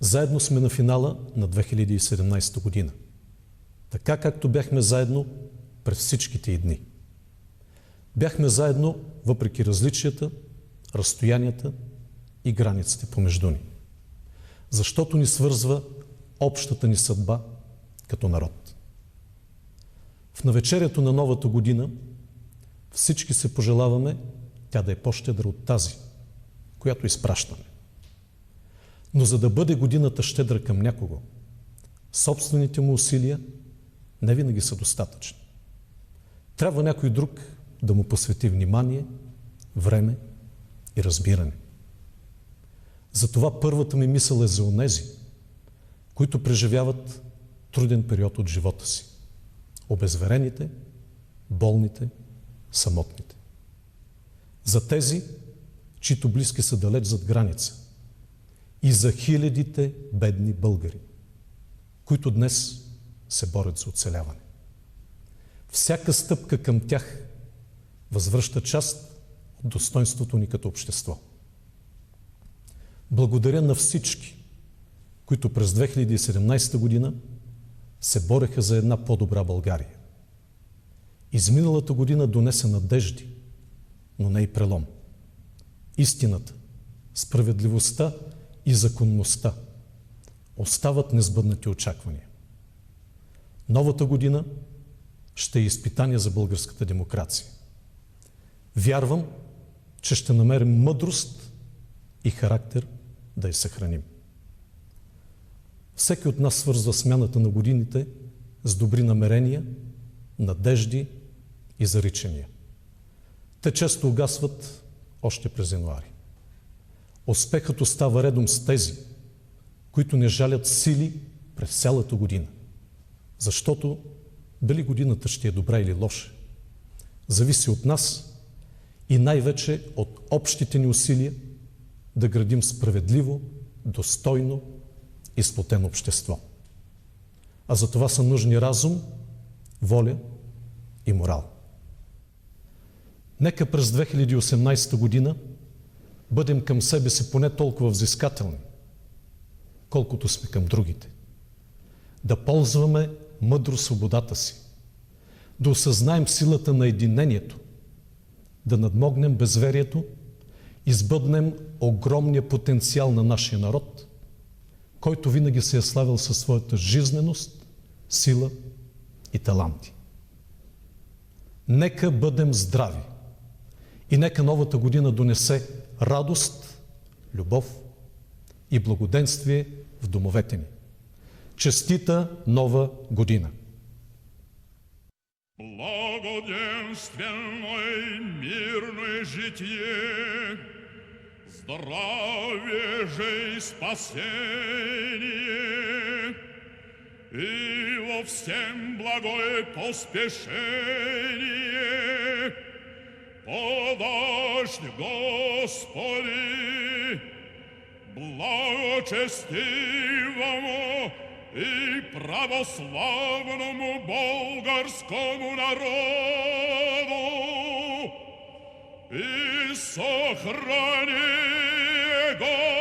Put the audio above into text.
Заедно сме на финала на 2017 година. Така както бяхме заедно през всичките и дни. Бяхме заедно въпреки различията, разстоянията и границите помежду ни. Защото ни свързва общата ни съдба като народ. В навечерието на новата година всички се пожелаваме тя да е по-щедра от тази, която изпращаме. Но за да бъде годината щедра към някого, собствените му усилия не винаги са достатъчни. Трябва някой друг да му посвети внимание, време и разбиране. Затова първата ми мисъл е за онези, които преживяват труден период от живота си. Обезверените, болните, самотните. За тези, чието близки са далеч зад граница. И за хилядите бедни българи, които днес се борят за оцеляване. Всяка стъпка към тях възвръща част от достойнството ни като общество. Благодаря на всички, които през 2017 година се бореха за една по-добра България. Изминалата година донесе надежди, но не и прелом. Истината, справедливостта и законността остават несбъднати очаквания. Новата година ще е изпитание за българската демокрация. Вярвам, че ще намерим мъдрост и характер да я съхраним. Всеки от нас свързва смяната на годините с добри намерения, надежди и заричания. Те често угасват още през януари. Успехът остава редом с тези, които не жалят сили през цялата година. Защото дали годината ще е добра или лоша, зависи от нас и най-вече от общите ни усилия да градим справедливо, достойно и сплотено общество. А за това са нужни разум, воля и морал. Нека през 2018 година бъдем към себе си поне толкова взискателни, колкото сме към другите. Да ползваме мъдро свободата си, да осъзнаем силата на единението, да надмогнем безверието, избъднем огромния потенциал на нашия народ, който винаги се е славил със своята жизненост, сила и таланти. Нека бъдем здрави и нека новата година донесе радост, любов и благоденствие в домовете ни. Честита нова година! Благоденственно и мирное житие, здравие же и спасение, и во всем благое поспешение подашь, Господи, благочестивому и православному болгарскому народу, и сохрани его